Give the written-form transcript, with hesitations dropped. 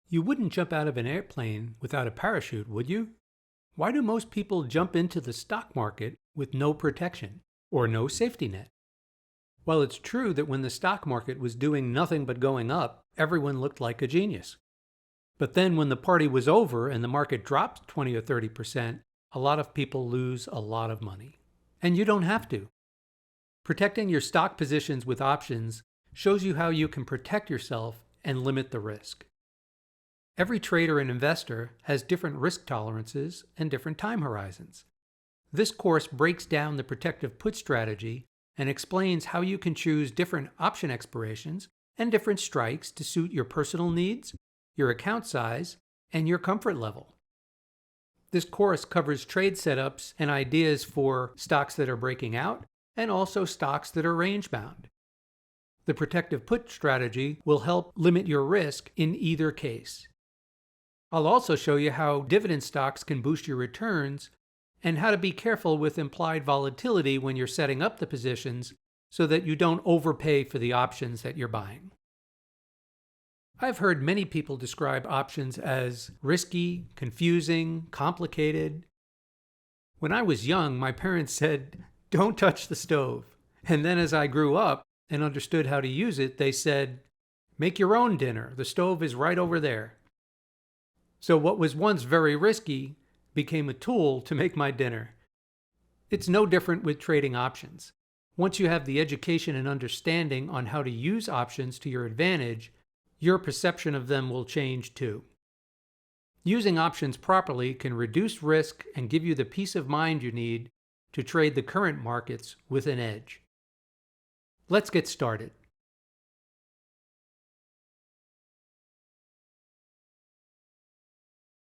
You wouldn't jump out of an airplane without a parachute, would you? Why do most people jump into the stock market with no protection or no safety net? Well, it's true that when the stock market was doing nothing but going up, everyone looked like a genius. But then when the party was over and the market dropped 20 or 30%, a lot of people lose a lot of money. And you don't have to. Protecting your stock positions with options shows you how you can protect yourself and limit the risk. Every trader and investor has different risk tolerances and different time horizons. This course breaks down the protective put strategy and explains how you can choose different option expirations and different strikes to suit your personal needs, your account size, and your comfort level. This course covers trade setups and ideas for stocks that are breaking out and also stocks that are range-bound. The protective put strategy will help limit your risk in either case. I'll also show you how dividend stocks can boost your returns and how to be careful with implied volatility when you're setting up the positions so that you don't overpay for the options that you're buying. I've heard many people describe options as risky, confusing, complicated. When I was young, my parents said, "Don't touch the stove." And then as I grew up and understood how to use it, they said, "Make your own dinner. The stove is right over there." So what was once very risky became a tool to make my dinner. It's no different with trading options. Once you have the education and understanding on how to use options to your advantage, your perception of them will change too. Using options properly can reduce risk and give you the peace of mind you need to trade the current markets with an edge. Let's get started.